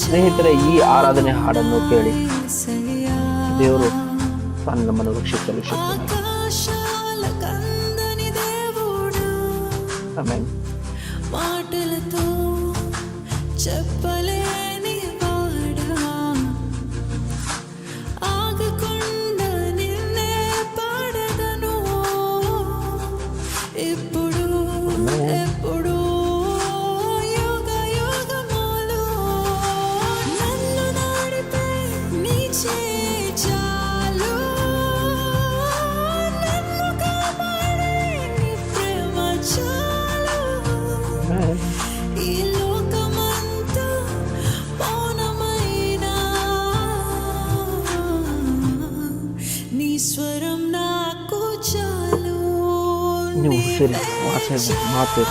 ಸ್ನೇಹಿತರೆ, ಈ ಆರಾಧನೆ ಹಾಡನ್ನು ಕೇಳಿ ದೇವರು ತಾನು ನಮ್ಮನ್ನು ರಕ್ಷಿಸಲು ಶಕ್ತನಾಗಿದ್ದಾನೆ. ಆಮೆನ್. మాటలతో చెప్పలేని వాడా, ఆగకుండా నిన్నే పాడదను ఇప్పుడు ఎప్పుడు యుగ యుగములు. నన్ను నడిపే నీ చేయి చాలు, నన్ను కాపాడే నీ ప్రేమ చాలు. ఈ లోకమంతా మౌనమైనా నీ స్వరం నాకు చాలు. ನೀವು ಸರಿ ಮಾತು